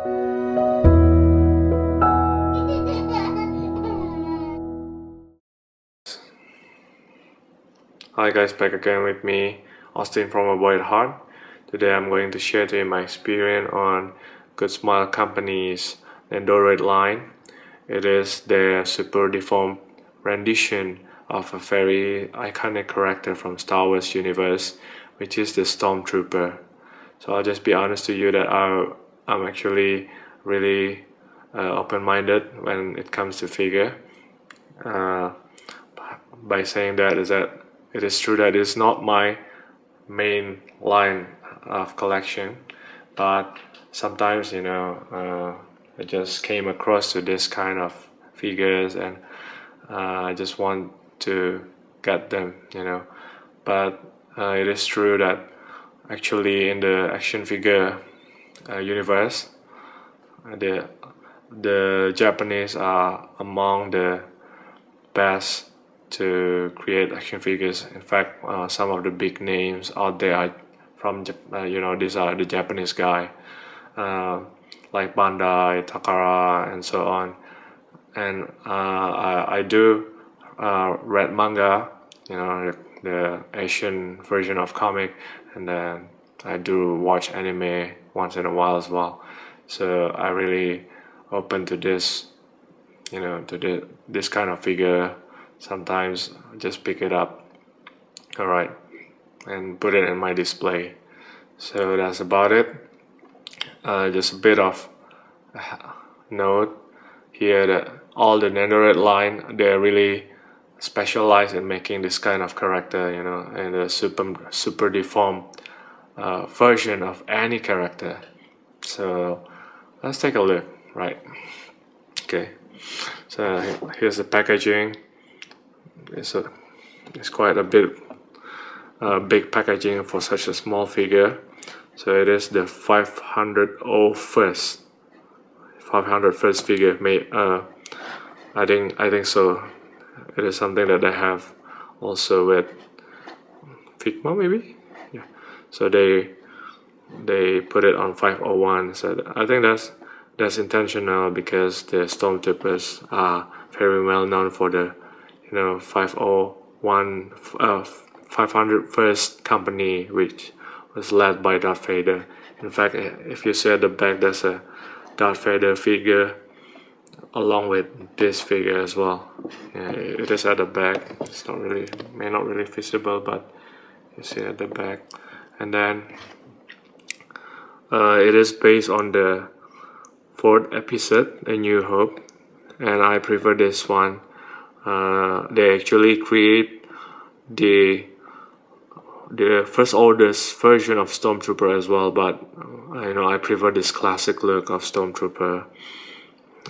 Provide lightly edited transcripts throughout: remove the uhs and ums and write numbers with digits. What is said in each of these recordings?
Hi guys, back again with me, Austin from A Boy at Heart. Today I'm going to share to you my experience on Good Smile Company's Nendoroid line. It is their super deformed rendition of a very iconic character from Star Wars universe, which is the Stormtrooper. So I'll just be honest to you that I'm actually really open-minded when it comes to figure. Uh, by saying that is that it is true that it's not my main line of collection, but sometimes I just came across to this kind of figures and I just want to get them, but it is true that actually in the action figure universe, the Japanese are among the best to create action figures. In fact, some of the big names out there are from these are the Japanese guy, like Bandai, Takara, and so on. And I do read manga, the Asian version of comic, and then I do watch anime once in a while as well. So I really open to this, this kind of figure. Sometimes I just pick it up, alright, and put it in my display. So that's about it. Just a bit of note here that all the Nendoroid line, they're really specialized in making this kind of character, and a super deformed version of any character. So let's take a look, right? Okay, so here's the packaging. It's quite a bit big packaging for such a small figure. So it is the 501st figure made. I think so. It is something that they have also with Figma, maybe. Yeah. So they put it on 501. So I think that's intentional because the Stormtroopers are very well known for the 501 501st company, which was led by Darth Vader. In fact, if you see at the back, there's a Darth Vader figure along with this figure as well. Yeah, it is at the back. It's may not really visible, but you see at the back. And then it is based on the 4th episode, A New Hope, and I prefer this one. They actually create the First Order's version of Stormtrooper as well, but I prefer this classic look of Stormtrooper.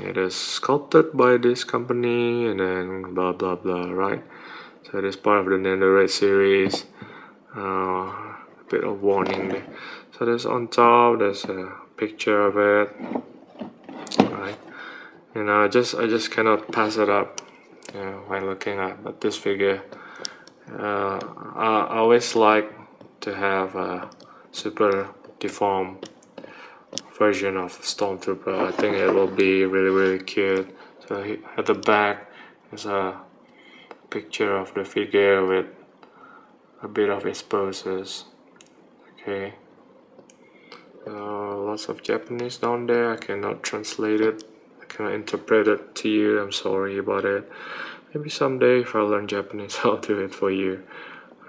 It is sculpted by this company, and then blah blah blah, right? So it is part of the Nendoroid series. A bit of warning there. So there's on top, there's a picture of it, right? And I just cannot pass it up when looking at this figure. I always like to have a super deformed version of Stormtrooper. I think it will be really cute. So at the back is a picture of the figure with a bit of its poses. Okay. Lots of Japanese down there. I cannot translate it. I cannot interpret it to you. I'm sorry about it. Maybe someday if I learn Japanese I'll do it for you.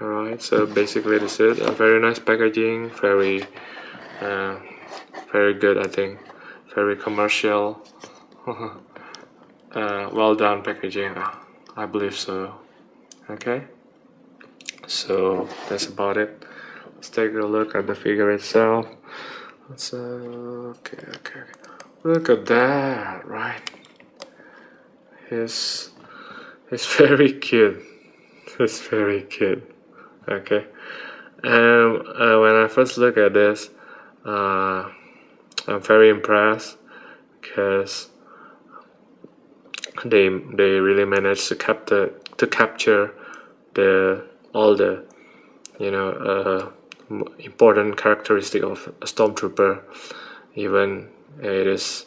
Alright, so basically this is a very nice packaging, very good, I think, very commercial. Well done packaging, I believe so. Okay, so that's about it. Let's take a look at the figure itself. Okay. Look at that, right? It's very cute. It's very cute. Okay. And when I first look at this, I'm very impressed because they really managed to capture all the important characteristic of a Stormtrooper, even it is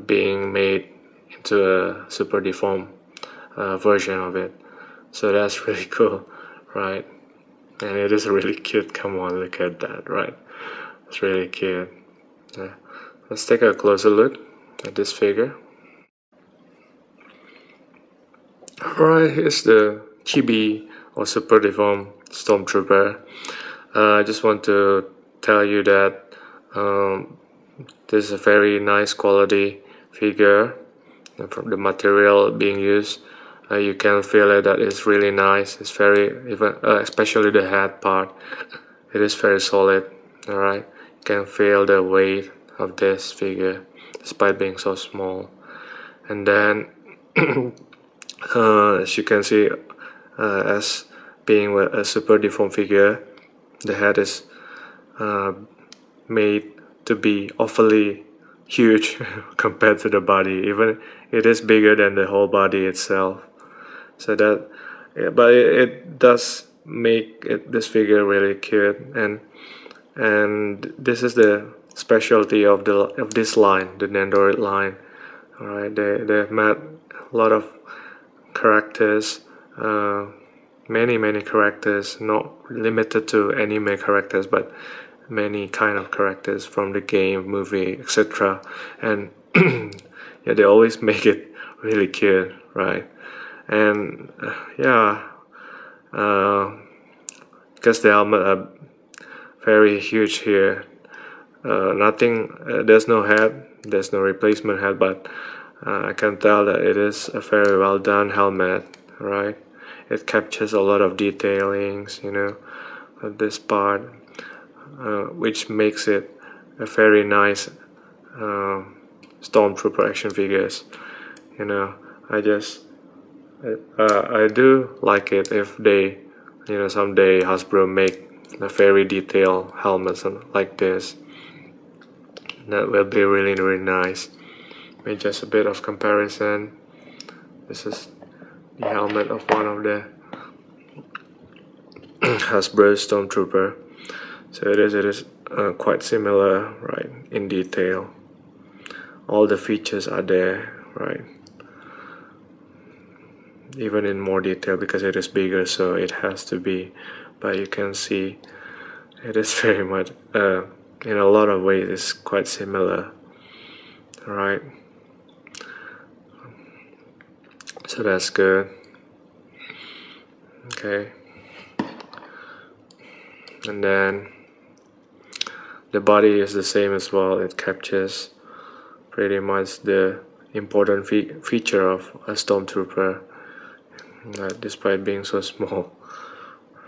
being made into a super deformed version of it. So that's really cool, right? And it is really cute. Come on, look at that, right? It's really cute. Yeah. Let's take a closer look at this figure. Alright, here's the chibi or super deformed Stormtrooper. I just want to tell you that this is a very nice quality figure. From the material being used, you can feel it that it's really nice. It's very, even especially the head part, it is very solid. Alright, you can feel the weight of this figure despite being so small. And then as you can see, as being a super deformed figure, the head is made to be awfully huge compared to the body. Even it is bigger than the whole body itself. So that, yeah, but it does make this figure really cute, and this is the specialty of this line, the Nendoroid line. All right, they've made a lot of characters, many characters, not limited to anime characters, but many kind of characters from the game, movie, etc. And yeah, they always make it really cute, right? And yeah, because the helmet are very huge here. Nothing, there's no head, there's no replacement head, but I can tell that it is a very well done helmet, right? It captures a lot of detailings, of this part, which makes it a very nice Stormtrooper action figures. I do like it if they, someday Hasbro make a very detailed helmets like this. That will be really nice. Made just a bit of comparison. This is the helmet of one of the Hasbro Stormtrooper. So it is quite similar, right, in detail. All the features are there, right, even in more detail because it is bigger, so it has to be. But you can see it is very much, in a lot of ways, it's quite similar, right? So that's good. Okay. And then the body is the same as well. It captures pretty much the important feature of a Stormtrooper, despite being so small.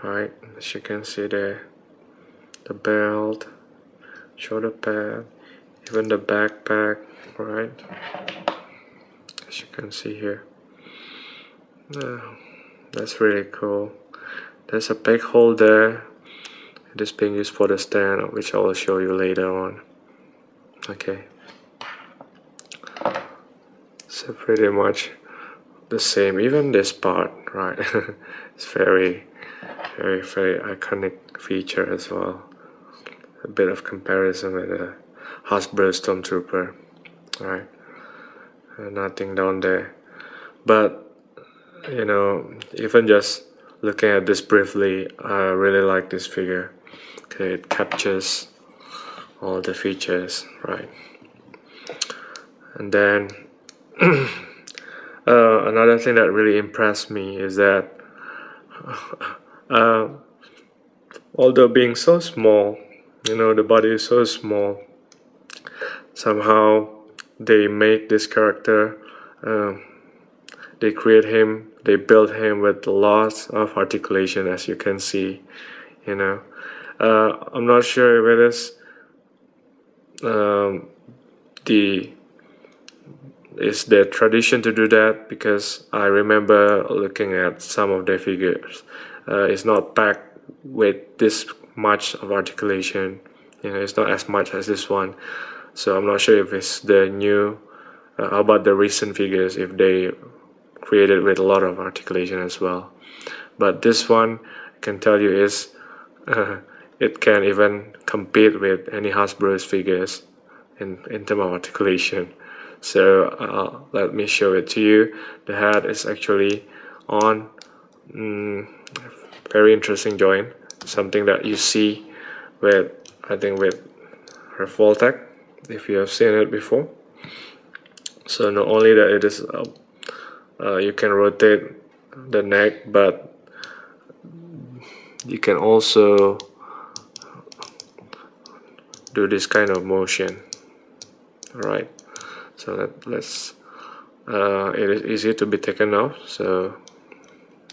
Right, as you can see there, the belt, shoulder pad, even the backpack, right, as you can see here. That's really cool. There's a peg hole there. It is being used for the stand, which I will show you later on. Okay, so pretty much the same, even this part, right? It's very iconic feature as well. A bit of comparison with the Hasbro Stormtrooper, right? Nothing down there, but even just looking at this briefly, I really like this figure. Okay, it captures all the features, right? And then another thing that really impressed me is that although being so small, the body is so small, somehow they make this character, they create him, they build him with lots of articulation, as you can see. I'm not sure if it is the tradition to do that, because I remember looking at some of their figures. It's not packed with this much of articulation. It's not as much as this one. So I'm not sure if it's the new. How about the recent figures? If they created with a lot of articulation as well. But this one, I can tell you, is it can even compete with any Hasbro's figures. in terms of articulation. So let me show it to you. The head is actually on very interesting joint, something that you see with, I think, with Revoltech, if you have seen it before. So not only that it is you can rotate the neck, but you can also do this kind of motion. Alright, so let's it is easy to be taken off, so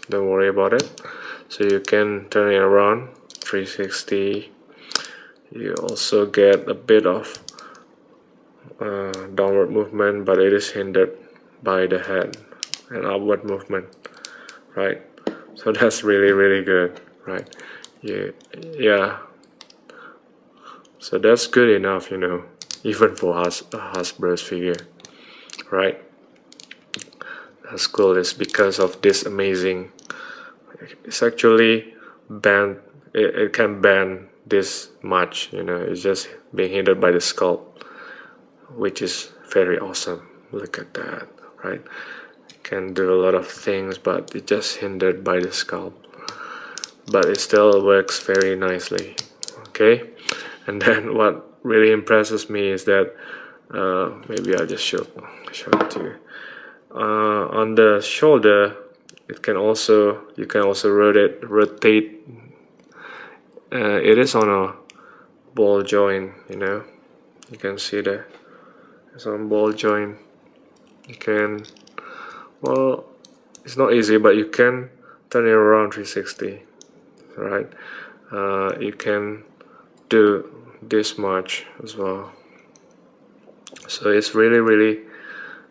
don't worry about it. So you can turn it around 360. You also get a bit of downward movement, but it is hindered by the head, and upward movement, right? So that's really good, right? Yeah. So that's good enough, you know, even for Hasbro's figure, right? That's cool. It's because of this amazing. It's actually bend. It can bend this much, you know. It's just being hindered by the sculpt, which is very awesome. Look at that, right? It can do a lot of things, but it's just hindered by the sculpt. But it still works very nicely. Okay, and then what really impresses me is that maybe I'll just show it to you. On the shoulder, you can also rotate. It is on a ball joint, you know. You can see that it's on ball joint. You can, well, it's not easy, but you can turn it around 360, right? You can do this much as well. So it's really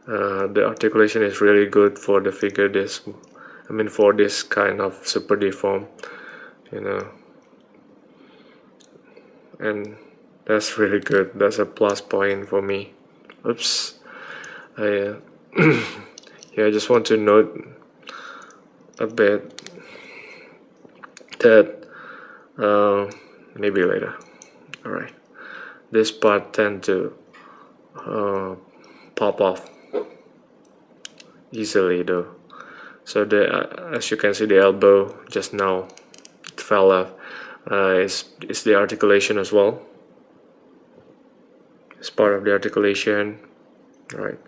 the articulation is really good for the figure this, I mean, for this kind of super deform, you know, and that's really good. That's a plus point for me. Oops. I yeah, I just want to note a bit that maybe later. All right, this part tend to pop off easily though. So as you can see, the elbow just now it fell off. It's the articulation as well. It's part of the articulation. All right,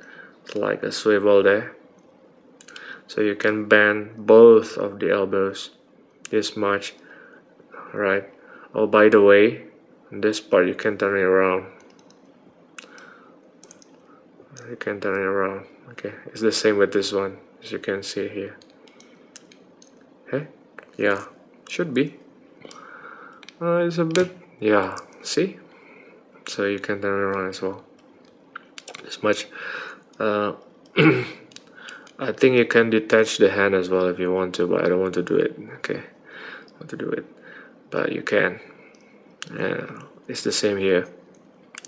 it's like a swivel there. So you can bend both of the elbows this much, right? Oh, by the way, this part you can turn it around. You can turn it around. Okay, it's the same with this one, as you can see here. Okay, yeah, should be. It's a bit, yeah. See, so you can turn it around as well. This much. I think you can detach the hand as well if you want to, but I don't want to do it. Okay, I want to do it, but you can. It's the same here.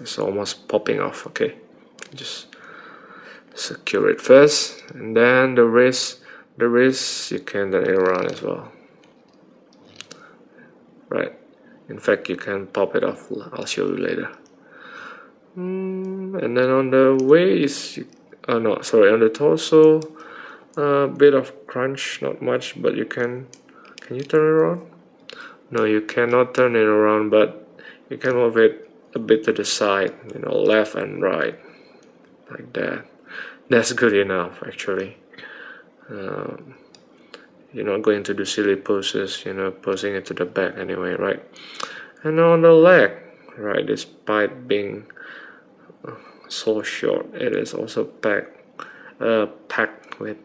It's almost popping off. Okay, just secure it first, and then the wrist you can turn it around as well, right? In fact, you can pop it off. I'll show you later. And then on the waist, oh no, sorry, on the torso, a bit of crunch, not much, but you can you turn it around? No, you cannot turn it around, but you can move it a bit to the side, you know, left and right, like that. That's good enough, actually. You're not going to do silly poses, you know, posing it to the back anyway, right? And on the leg, right, despite being so short, it is also packed with,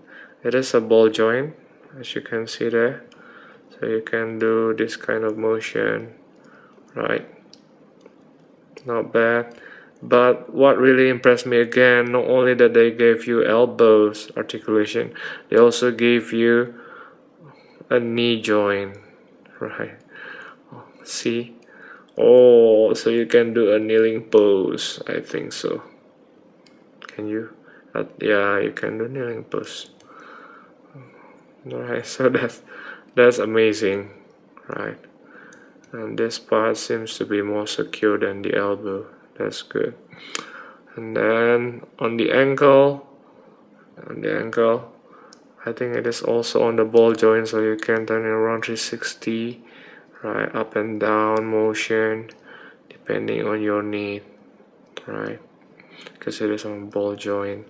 it is a ball joint, as you can see there. So you can do this kind of motion, right? Not bad. But what really impressed me again, not only that they gave you elbows articulation, they also gave you a knee joint, right? See? Oh, so you can do a kneeling pose, I think so. Can you? Yeah, you can do kneeling pose. Alright, so that's amazing, right? And this part seems to be more secure than the elbow. That's good. And then on the ankle, I think it is also on the ball joint, so you can turn it around 360, right, up and down motion depending on your need, right, because it is on ball joint.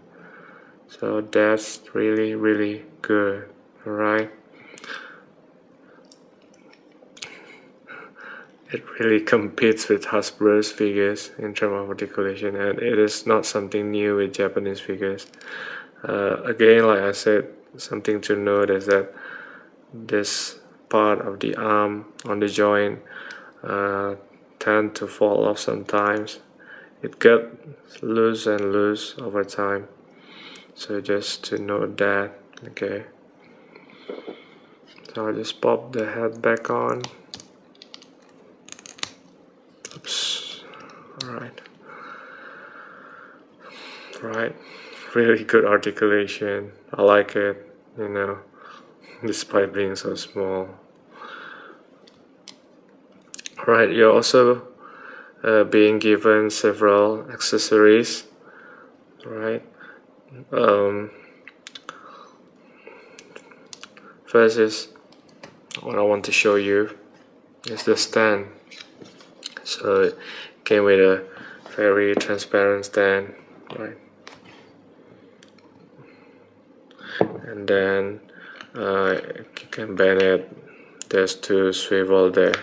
So that's really good. Alright, it really competes with Hasbro's figures in terms of articulation, and it is not something new with Japanese figures. Again, like I said, something to note is that this part of the arm on the joint tend to fall off sometimes. It gets loose and loose over time, so just to note that. Okay, so I just pop the head back on. Oops. Right, really good articulation. I like it, you know, despite being so small. Right, you're also being given several accessories, right? First is what I want to show you is the stand. So it came with a very transparent stand, right? And then you can bend it. There's two swivel there,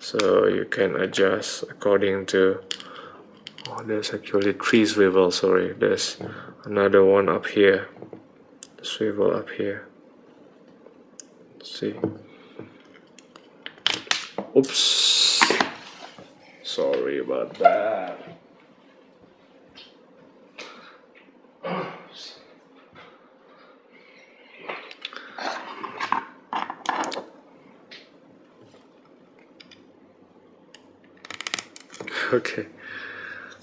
so you can adjust according to. Oh, there's actually three swivels. Sorry, there's another one up here. Swivel up here. Let's see. Oops. Sorry about that. Okay,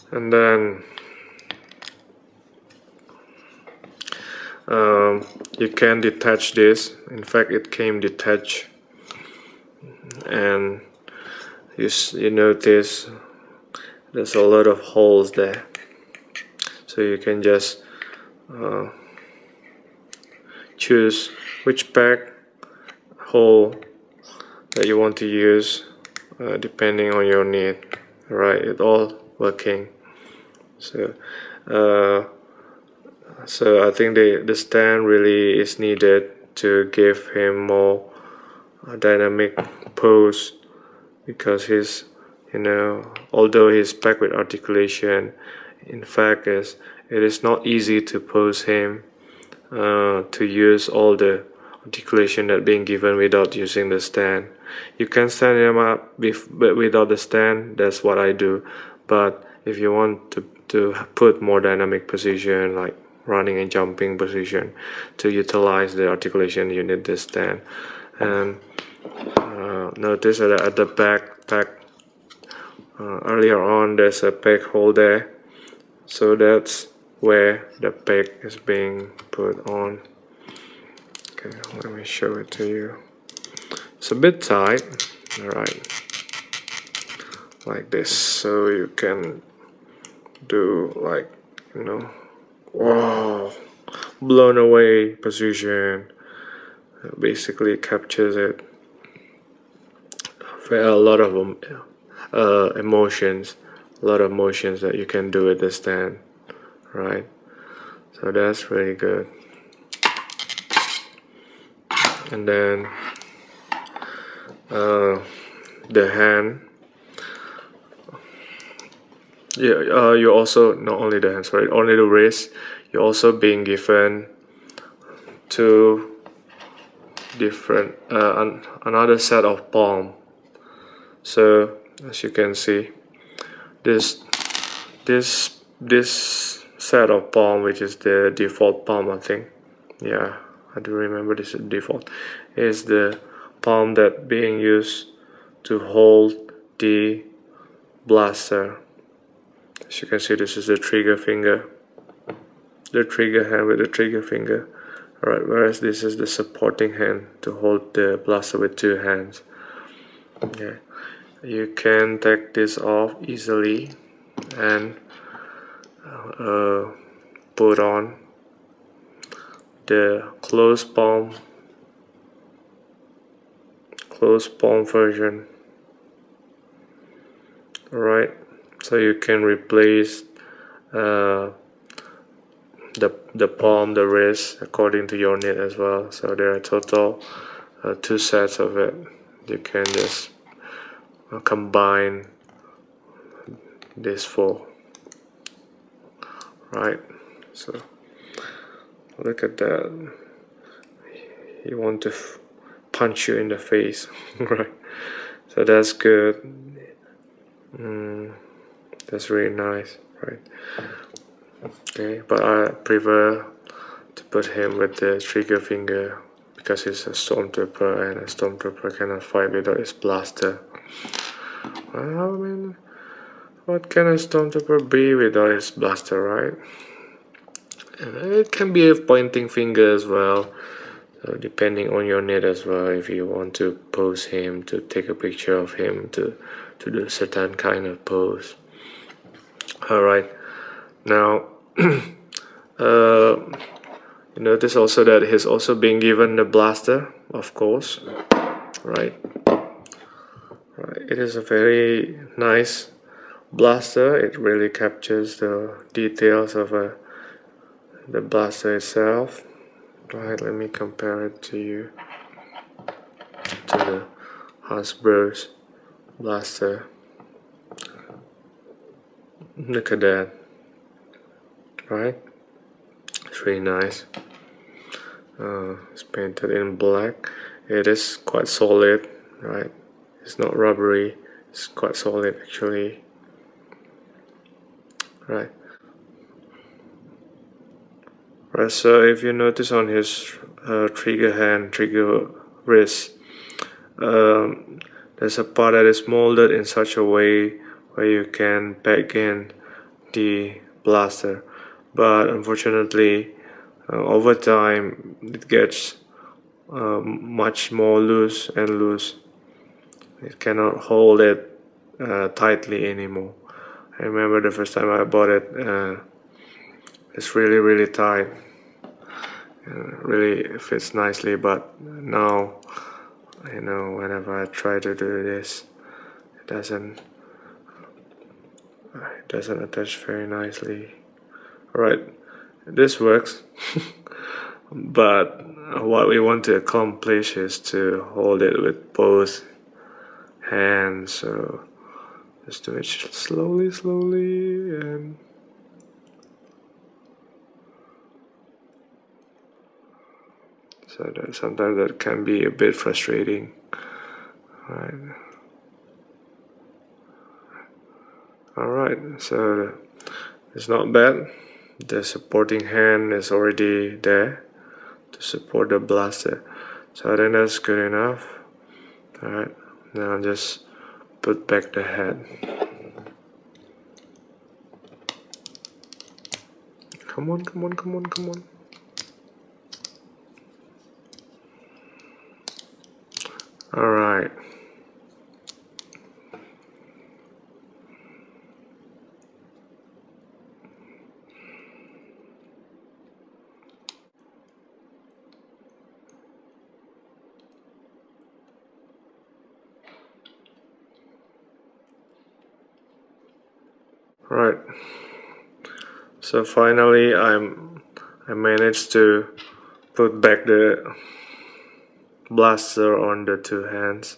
and then you can detach this. In fact, it came detached, and you notice there's a lot of holes there, so you can just choose which pack hole that you want to use depending on your need. Right, it all working. So I think the stand really is needed to give him more dynamic pose, because he's, although he's packed with articulation, in fact it is not easy to pose him to use all the articulation that being given without using the stand. You can stand him up but without the stand. That's what I do. But if you want to put more dynamic position, like running and jumping position, to utilize the articulation, you need the stand. And notice that at the back earlier on there's a peg hole there, so that's where the peg is being put on. Okay, let me show it to you. It's a bit tight, alright, like this, so you can do like, wow, blown away position. Basically captures it. A lot of emotions, that you can do with the stand, right? So that's really good. And then the hand, you also, not only the hand, sorry, only the wrist, you're also being given two different another set of palm. So as you can see, this set of palm, which is the default palm, I think, yeah, I do remember this is default, is the palm that being used to hold the blaster. As you can see, this is the trigger finger, the trigger hand with the trigger finger. Alright, whereas this is the supporting hand to hold the blaster with two hands. Okay, you can take this off easily, and put on the closed palm version. Alright, so you can replace the palm, the wrist, according to your need as well. So there are total 2 sets of it. You can just combine this 4. Right, so look at that. He want to punch you in the face. Right, so that's good. That's really nice, right? Okay, but I prefer to put him with the trigger finger because he's a Stormtrooper, and a Stormtrooper cannot fight without his blaster. I mean, what can a Stormtrooper be without his blaster, right? And it can be a pointing finger as well, depending on your need as well. If you want to pose him, to take a picture of him, to do a certain kind of pose. Alright, now you notice also that he's also being given the blaster, of course. Right, it is a very nice blaster. It really captures the details of the blaster itself. Right, let me compare it to you, to the Hasbro's blaster. Look at that, right? It's really nice. It's painted in black. It is quite solid, right? It's not rubbery. It's quite solid actually, right? Right. So if you notice on his trigger wrist, there's a part that is molded in such a way where you can pack in the blaster, but unfortunately over time it gets much more loose and loose. It cannot hold it tightly anymore. I remember the first time I bought it, it's really tight. Really fits nicely, but now, you know, whenever I try to do this, it doesn't attach very nicely. Alright, this works. But what we want to accomplish is to hold it with both hands. So just do it slowly, and so that sometimes that can be a bit frustrating, right? Alright, so it's not bad. The supporting hand is already there to support the blaster, so I think that's good enough. Alright, now just put back the head. Come on. Alright. Right. So finally I managed to put back the blaster on the 2 hands.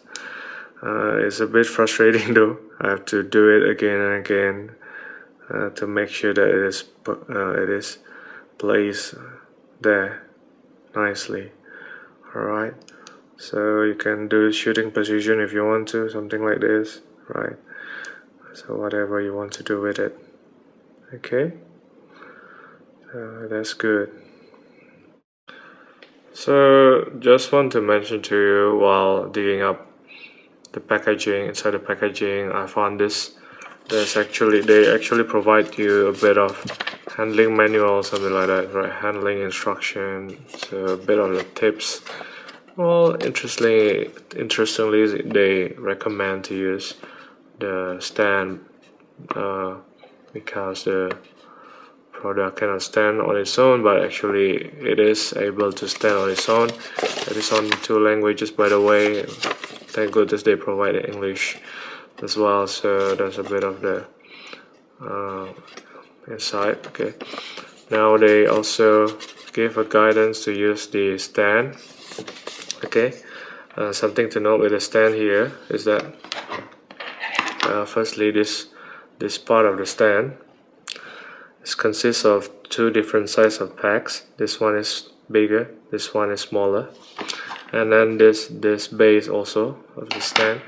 It's a bit frustrating though. I have to do it again and again to make sure that it is placed there nicely. Alright, so you can do shooting position if you want to, something like this, right? So whatever you want to do with it. Okay, that's good. So just want to mention to you, while digging up the packaging, inside the packaging I found this. They actually provide you a bit of handling manual, something like that, right? Handling instruction, so a bit of the tips. Well, interestingly, they recommend to use the stand because the product cannot stand on its own, but actually it is able to stand on its own. It is on 2 languages, by the way. Thank goodness they provide English as well, so that's a bit of the inside. Okay, now they also give a guidance to use the stand. Okay, something to note with the stand here is that firstly this part of the stand consists of 2 different sizes of packs. This one is bigger, this one is smaller, and then this base also of the stand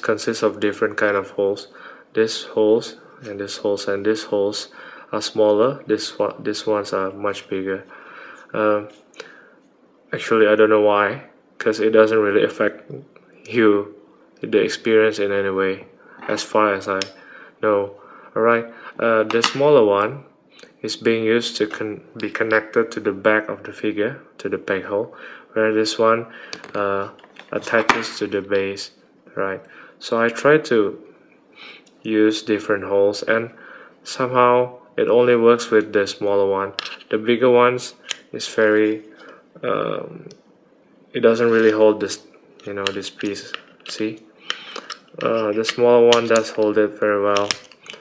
consists of different kind of holes. This holes and this holes and this holes are smaller. These ones are much bigger. Actually, I don't know why, because it doesn't really affect the experience in any way, as far as I know. Alright, the smaller one is being used to be connected to the back of the figure, to the peg hole, where this one attaches to the base. Right, so I try to use different holes, and somehow it only works with the smaller one. The bigger ones is very it doesn't really hold this, this piece. See, the smaller one does hold it very well,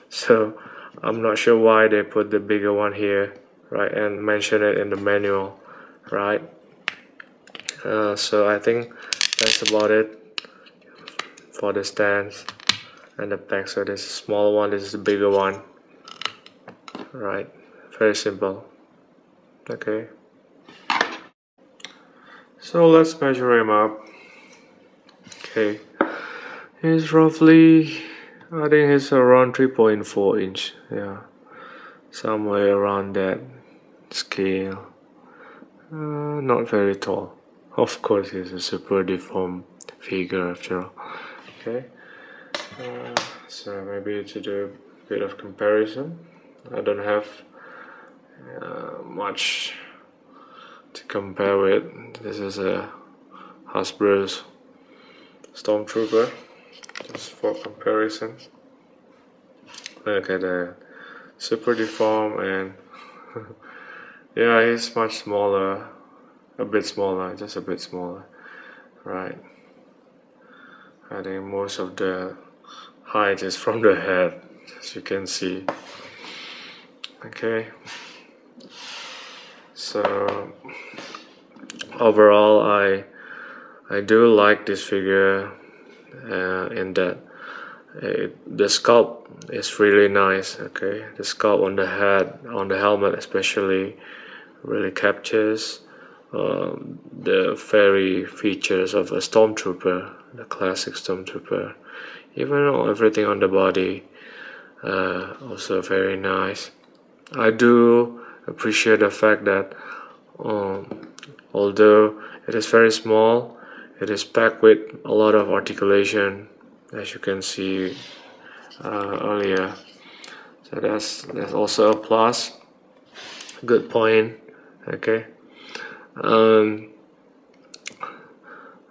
so I'm not sure why they put the bigger one here, right, and mention it in the manual, right. So I think that's about it for the stands and the pack. So this is the smaller one, this is the bigger one, right, very simple. Okay, so let's measure him up. Okay, he's roughly, I think he's around 3.4 inch, yeah, somewhere around that scale. Not very tall. Of course, he's a super deformed figure after all. Okay, so maybe to do a bit of comparison, I don't have much to compare with. This is a Hasbro's Stormtrooper, just for comparison. Look at that, super deformed, and yeah, he's much smaller, a bit smaller, just a bit smaller, right. I think most of the height is from the head, as you can see. Okay, so overall I do like this figure in that the sculpt is really nice. Okay, the sculpt on the head, on the helmet especially, really captures the very features of a Stormtrooper, the classic Stormtrooper. Even everything on the body, also very nice. I do appreciate the fact that although it is very small, it is packed with a lot of articulation, as you can see earlier. So that's also a plus, good point. Okay,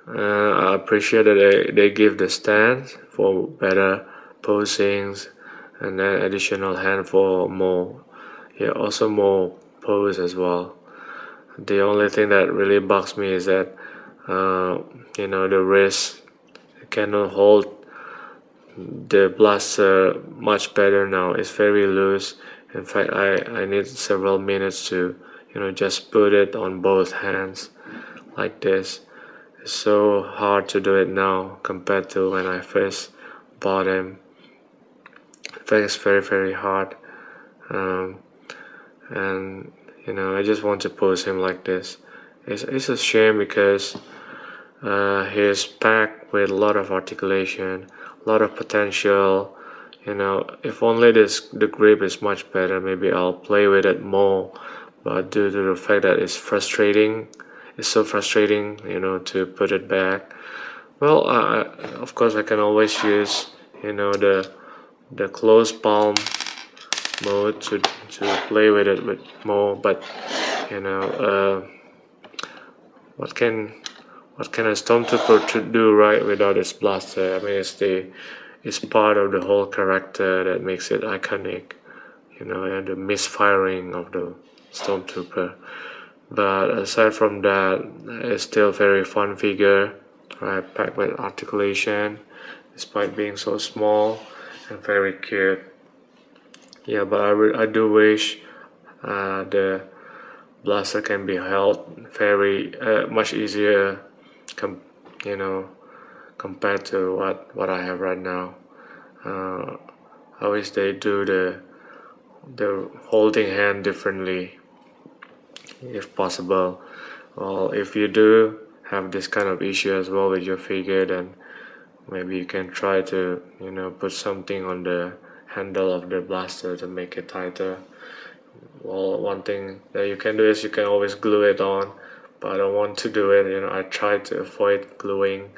I appreciate that they give the stand for better posings, and then additional hand for more, yeah, also more pose as well. The only thing that really bugs me is that the wrist cannot hold the blaster much better now. It's very loose. In fact, I need several minutes to just put it on both hands like this. It's so hard to do it now compared to when I first bought him. In fact, it's very hard, and I just want to pose him like this. It's a shame because he's packed with a lot of articulation, a lot of potential. If only the grip is much better, maybe I'll play with it more. But due to the fact that it's so frustrating, to put it back. Well, of course I can always use, the closed palm mode to play with it with more. But what can a Stormtrooper to do right without its blaster? I mean, it's part of the whole character that makes it iconic. you know, and the misfiring of the Stormtrooper. But aside from that, it's still very fun figure, right? Packed with articulation, despite being so small and very cute. Yeah, but I do wish the blaster can be held very much easier, you know, compared to what I have right now. I wish they do the holding hand differently, if possible. Well, if you do have this kind of issue as well with your figure, then maybe you can try to, you know, put something on the handle of the blaster to make it tighter. Well, one thing that you can do is you can always glue it on, but I don't want to do it. You know, I try to avoid gluing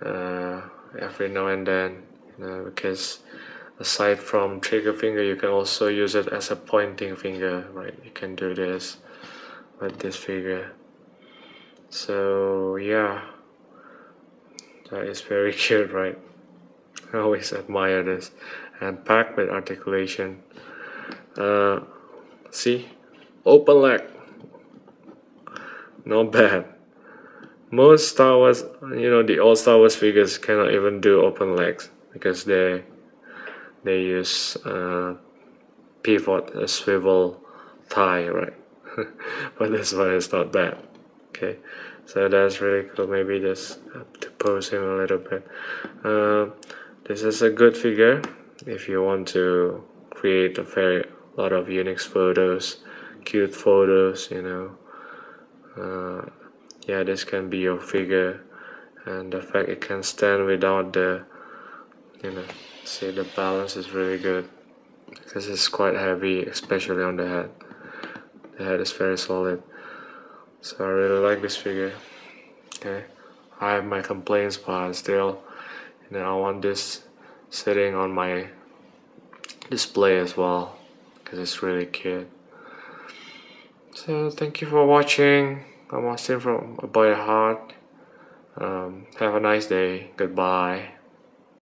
every now and then, you know, because aside from trigger finger, you can also use it as a pointing finger, right? You can do this with this figure. So yeah, that is very cute, right? I always admire this. And packed with articulation. See, open leg, not bad. Most Star Wars, you know, the old Star Wars figures cannot even do open legs because they use pivot, a swivel thigh, right? But this one is not bad. Okay, so that's really cool. Maybe just have to pose him a little bit. This is a good figure if you want to create a very lot of unique photos, cute photos, you know. Yeah, this can be your figure, and the fact it can stand without the, you know, see, the balance is really good because it's quite heavy, especially on the head. The head is very solid, so I really like this figure. Okay, I have my complaints, but still, you know, I want this sitting on my display as well because it's really cute. So thank you for watching. I'm Austin from A Boy at Heart. Have a nice day. Goodbye.